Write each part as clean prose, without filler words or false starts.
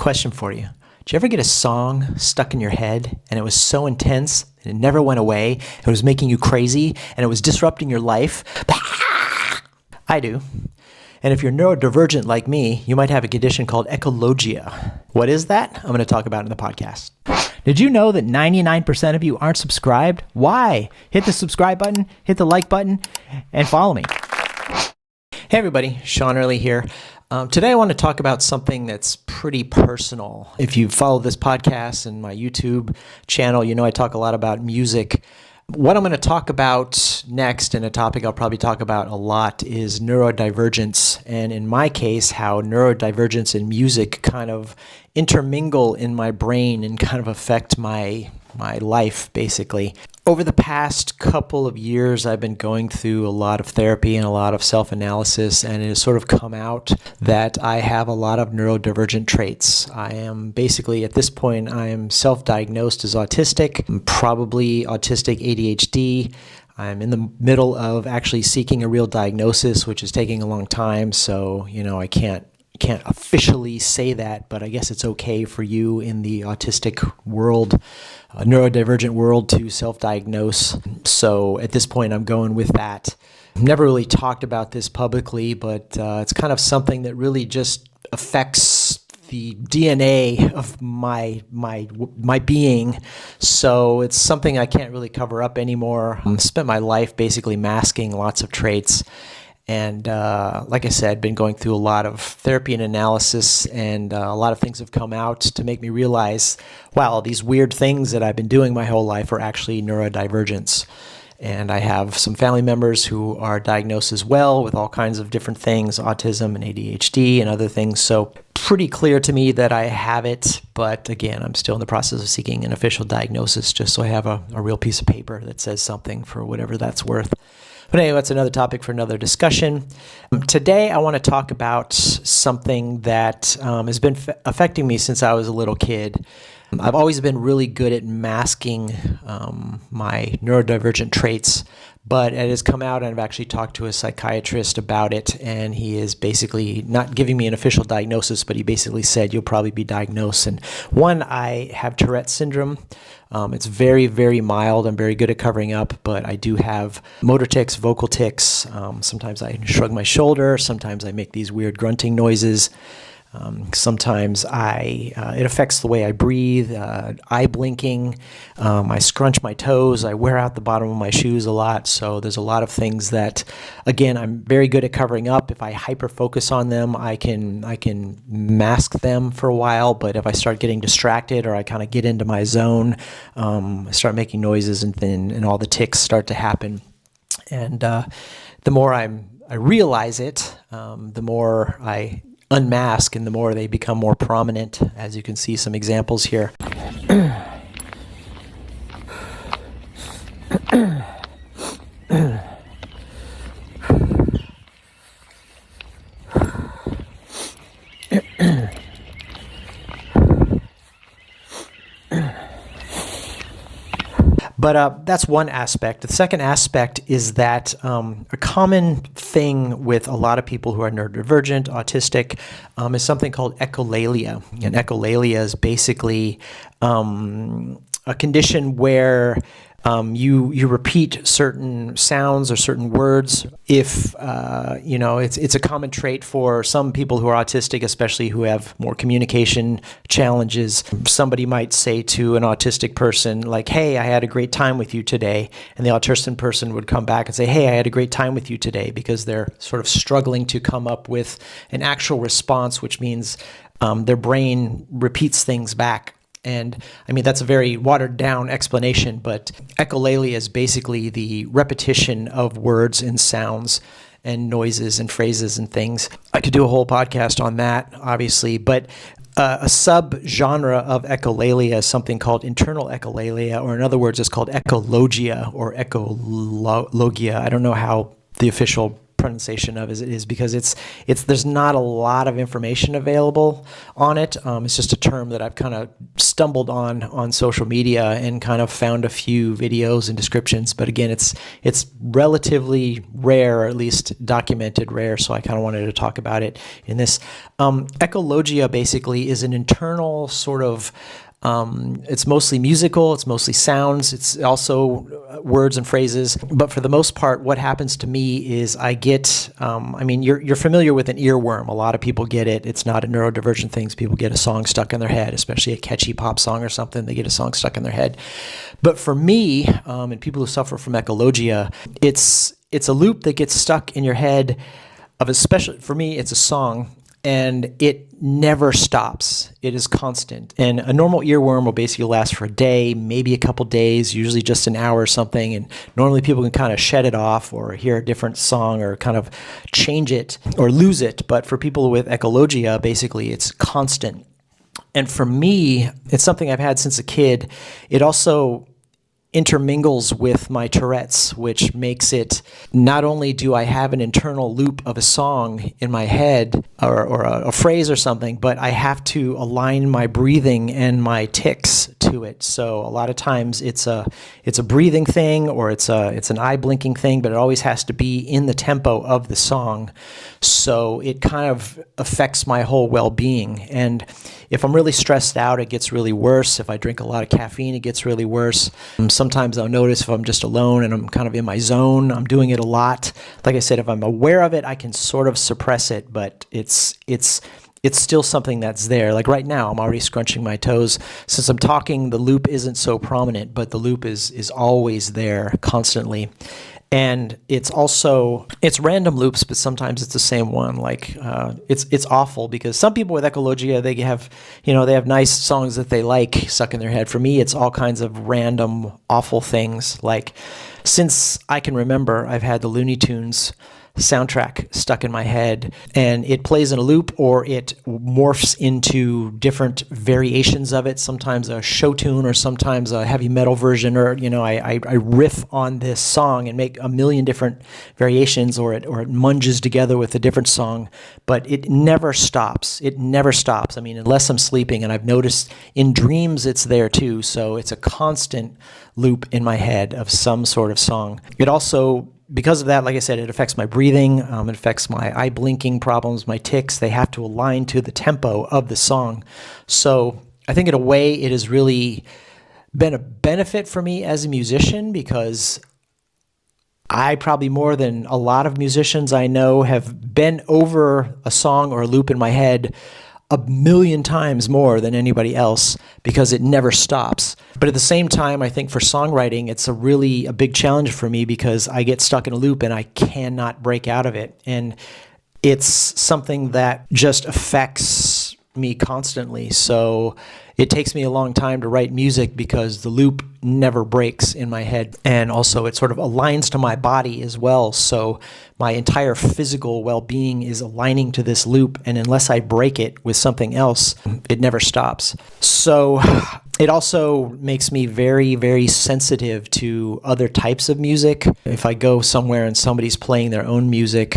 Question for you. Did you ever get a song stuck in your head and it was so intense and it never went away? It was making you crazy and it was disrupting your life? I do. And if you're neurodivergent like me, you might have a condition called echologia. What is that? I'm going to talk about it in the podcast. Did you know that 99% of you aren't subscribed? Why? Hit the subscribe button, hit the like button, and follow me. Hey everybody, Sean Early here. Today I want to talk about something that's pretty personal. If you follow this podcast and my YouTube channel, you know I talk a lot about music. What I'm going to talk about next, and a topic I'll probably talk about a lot, is neurodivergence. And in my case, how neurodivergence and music kind of intermingle in my brain and kind of affect my life, basically. Over the past couple of years, I've been going through a lot of therapy and a lot of self-analysis, and it has sort of come out that I have a lot of neurodivergent traits. I am basically, at this point, I am self-diagnosed as autistic. I'm probably autistic ADHD. I'm in the middle of actually seeking a real diagnosis, which is taking a long time, so, I can't officially say that, but I guess it's okay for you in the autistic world, neurodivergent world, to self-diagnose. So at this point, I'm going with that. I've never really talked about this publicly, but it's kind of something that really just affects the DNA of my being. So it's something I can't really cover up anymore. I've spent my life basically masking lots of traits. And like I said, been going through a lot of therapy and analysis, and a lot of things have come out to make me realize, wow, these weird things that I've been doing my whole life are actually neurodivergence. And I have some family members who are diagnosed as well with all kinds of different things, autism and ADHD and other things. So pretty clear to me that I have it, but again, I'm still in the process of seeking an official diagnosis just so I have a real piece of paper that says something, for whatever that's worth. But anyway, that's another topic for another discussion. Today, I want to talk about something that has been affecting me since I was a little kid. I've always been really good at masking my neurodivergent traits, but it has come out, and I've actually talked to a psychiatrist about it, and he is basically not giving me an official diagnosis, but he basically said, you'll probably be diagnosed. And one, I have Tourette's syndrome. It's very, very mild. I'm very good at covering up, but I do have motor tics, vocal tics. Sometimes I shrug my shoulder. Sometimes I make these weird grunting noises. Sometimes it affects the way I breathe, eye blinking, I scrunch my toes, I wear out the bottom of my shoes a lot, so there's a lot of things that, again, I'm very good at covering up. If I hyper-focus on them, I can mask them for a while, but if I start getting distracted or I kind of get into my zone, I start making noises and all the tics start to happen. And the more I realize it, the more I unmask, and the more they become more prominent, as you can see some examples here. But that's one aspect. The second aspect is that a common thing with a lot of people who are neurodivergent, autistic, is something called echolalia. And echolalia is basically a condition where you repeat certain sounds or certain words. If it's a common trait for some people who are autistic, especially who have more communication challenges. Somebody might say to an autistic person, like, hey, I had a great time with you today. And the autistic person would come back and say, hey, I had a great time with you today, because they're sort of struggling to come up with an actual response, which means their brain repeats things back. And I mean, that's a very watered down explanation, but echolalia is basically the repetition of words and sounds and noises and phrases and things. I could do a whole podcast on that, obviously, but a sub-genre of echolalia is something called internal echolalia, or in other words, it's called echologia or echologia. I don't know how the official pronunciation of it is, because there's not a lot of information available on it. It's just a term that I've kind of stumbled on social media and kind of found a few videos and descriptions. But again, it's relatively rare, or at least documented rare. So I kind of wanted to talk about it in this. Echologia basically is an internal sort of, it's mostly musical, it's mostly sounds, it's also words and phrases. But for the most part, what happens to me is I get, you're familiar with an earworm. A lot of people get it. It's not a neurodivergent thing. People get a song stuck in their head, especially a catchy pop song or something. They get a song stuck in their head. But for me, and people who suffer from echologia, it's a loop that gets stuck in your head of for me, it's a song. And it never stops. It is constant. And a normal earworm will basically last for a day, maybe a couple days, usually just an hour or something. And normally people can kind of shed it off or hear a different song or kind of change it or lose it. But for people with echologia, basically it's constant. And for me, it's something I've had since a kid. It also intermingles with my Tourette's, which makes it, not only do I have an internal loop of a song in my head or a phrase or something, but I have to align my breathing and my tics to it. So a lot of times it's a breathing thing or it's an eye blinking thing, but it always has to be in the tempo of the song. So it kind of affects my whole well-being. And if I'm really stressed out, it gets really worse. If I drink a lot of caffeine, it gets really worse. Sometimes I'll notice if I'm just alone and I'm kind of in my zone, I'm doing it a lot. Like I said, if I'm aware of it, I can sort of suppress it, but it's still something that's there. Like right now, I'm already scrunching my toes. Since I'm talking, the loop isn't so prominent, but the loop is always there constantly. And it's random loops, but sometimes it's the same one. Like it's awful because some people with echologia, they have nice songs that they like stuck in their head. For me, it's all kinds of random awful things. Like since I can remember, I've had the Looney Tunes soundtrack stuck in my head, and it plays in a loop or it morphs into different variations of it, sometimes a show tune or sometimes a heavy metal version, or I riff on this song and make a million different variations, or it munges together with a different song, but it never stops. I mean, unless I'm sleeping, and I've noticed in dreams it's there too, so it's a constant loop in my head of some sort of song. It also, because of that, like I said, it affects my breathing, it affects my eye blinking problems, my tics. They have to align to the tempo of the song. So I think in a way it has really been a benefit for me as a musician, because I probably more than a lot of musicians I know have been over a song or a loop in my head a million times more than anybody else, because it never stops. But at the same time, I think for songwriting, it's a big challenge for me because I get stuck in a loop and I cannot break out of it. And it's something that just affects me constantly. So it takes me a long time to write music because the loop never breaks in my head. And also it sort of aligns to my body as well. So my entire physical well-being is aligning to this loop. And unless I break it with something else, it never stops. So it also makes me very, very sensitive to other types of music. If I go somewhere and somebody's playing their own music,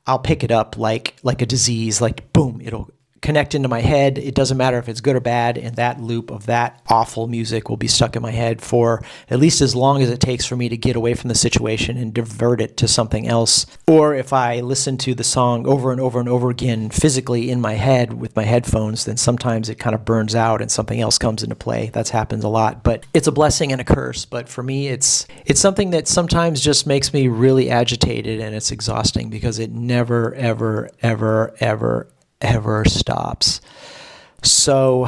I'll pick it up like a disease, like boom, it'll connect into my head. It doesn't matter if it's good or bad, and that loop of that awful music will be stuck in my head for at least as long as it takes for me to get away from the situation and divert it to something else. Or if I listen to the song over and over and over again physically in my head with my headphones, then sometimes it kind of burns out and something else comes into play. That's happens a lot, but it's a blessing and a curse. But for me, it's something that sometimes just makes me really agitated, and it's exhausting because it never, ever, ever, ever stops. So,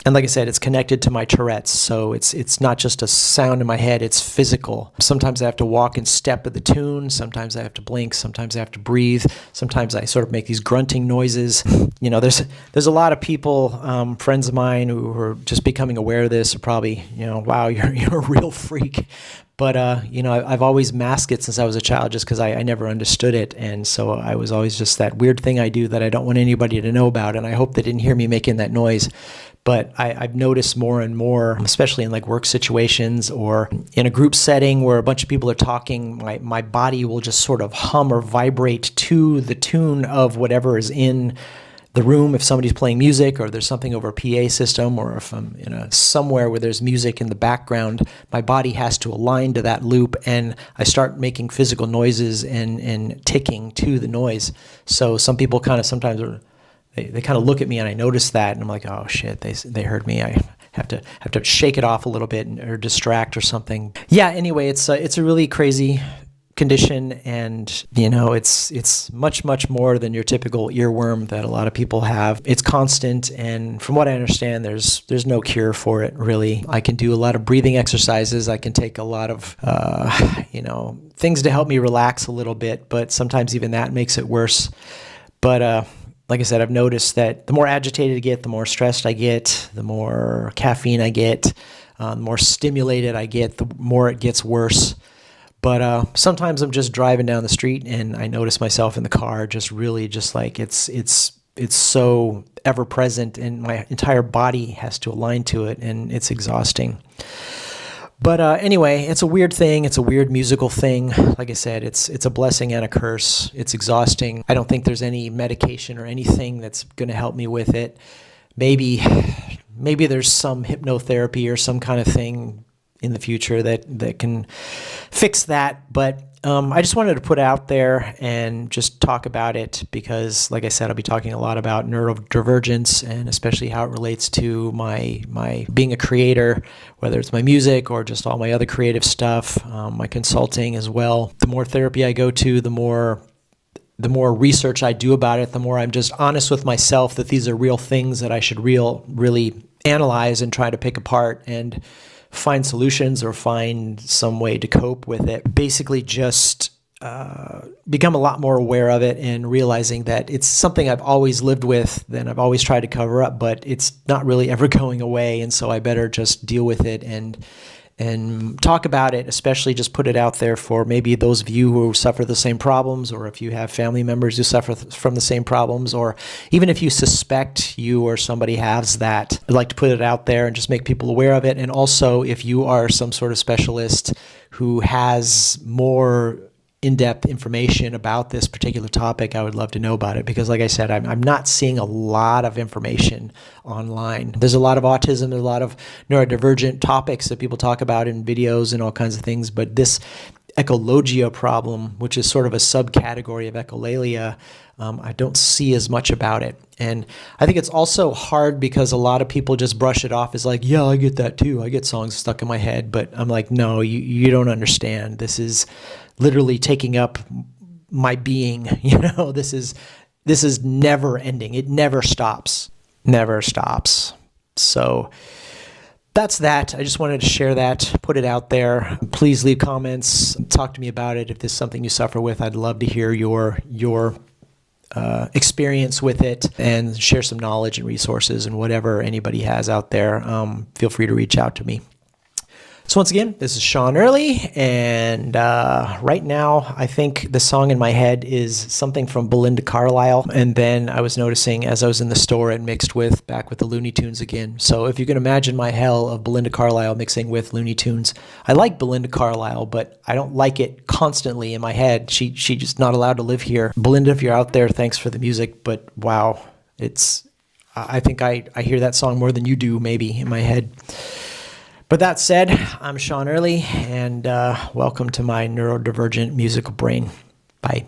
and like I said, it's connected to my Tourette's, so it's not just a sound in my head, it's physical. Sometimes I have to walk in step with the tune, sometimes I have to blink, sometimes I have to breathe, sometimes I sort of make these grunting noises. There's a lot of people, friends of mine who are just becoming aware of this are probably, wow, you're a real freak. But, I've always masked it since I was a child just because I never understood it. And so I was always just that weird thing I do that I don't want anybody to know about. And I hope they didn't hear me making that noise. But I've noticed more and more, especially in like work situations or in a group setting where a bunch of people are talking, my body will just sort of hum or vibrate to the tune of whatever is in the room. If somebody's playing music or there's something over a PA system, or if I'm somewhere where there's music in the background, my body has to align to that loop, and I start making physical noises and ticking to the noise. So some people kind of sometimes are they kind of look at me and I notice that, and I'm like, oh shit, they heard me. I have to shake it off a little bit or distract or something. Yeah. Anyway, it's a really crazy condition, and it's much more than your typical earworm that a lot of people have. It's constant, and from what I understand, there's no cure for it, really. I can do a lot of breathing exercises. I can take a lot of things to help me relax a little bit, but sometimes even that makes it worse. But like I said, I've noticed that the more agitated I get, the more stressed I get, the more caffeine I get, the more stimulated I get, the more it gets worse. But sometimes I'm just driving down the street and I notice myself in the car just really just like it's so ever present, and my entire body has to align to it, and it's exhausting. But anyway, it's a weird thing. It's a weird musical thing. Like I said, it's a blessing and a curse. It's exhausting. I don't think there's any medication or anything that's going to help me with it. Maybe there's some hypnotherapy or some kind of thing in the future that can fix that. But I just wanted to put it out there and just talk about it because, like I said, I'll be talking a lot about neurodivergence, and especially how it relates to my being a creator, whether it's my music or just all my other creative stuff, my consulting as well. The more therapy I go to, the more research I do about it, the more I'm just honest with myself that these are real things that I should really analyze and try to pick apart and find solutions or find some way to cope with it. Basically just become a lot more aware of it and realizing that it's something I've always lived with, and I've always tried to cover up, but it's not really ever going away. And so I better just deal with it and talk about it, especially just put it out there for maybe those of you who suffer the same problems, or if you have family members who suffer from the same problems, or even if you suspect you or somebody has that. I'd like to put it out there and just make people aware of it. And also, if you are some sort of specialist who has more in-depth information about this particular topic, I would love to know about it, because like I said, I'm not seeing a lot of information online. There's a lot of autism, there's a lot of neurodivergent topics that people talk about in videos and all kinds of things, but this Echologia problem, which is sort of a subcategory of Echolalia, I don't see as much about it. And I think it's also hard because a lot of people just brush it off as like, yeah, I get that too. I get songs stuck in my head. But I'm like, no, you don't understand. This is literally taking up my being. This is never ending. It never stops. Never stops. So that's that. I just wanted to share that, put it out there. Please leave comments, talk to me about it. If this is something you suffer with, I'd love to hear your experience with it, and share some knowledge and resources and whatever anybody has out there. Feel free to reach out to me. So once again, this is Sean Early, and right now I think the song in my head is something from Belinda Carlisle, and then I was noticing as I was in the store it mixed back with the Looney Tunes again. So if you can imagine my hell of Belinda Carlisle mixing with Looney Tunes. I like Belinda Carlisle, but I don't like it constant's in my head. She just not allowed to live here. Belinda, if you're out there, thanks for the music, but wow, I think I hear that song more than you do maybe in my head. But that said, I'm Sean Early, and welcome to my neurodivergent musical brain. Bye.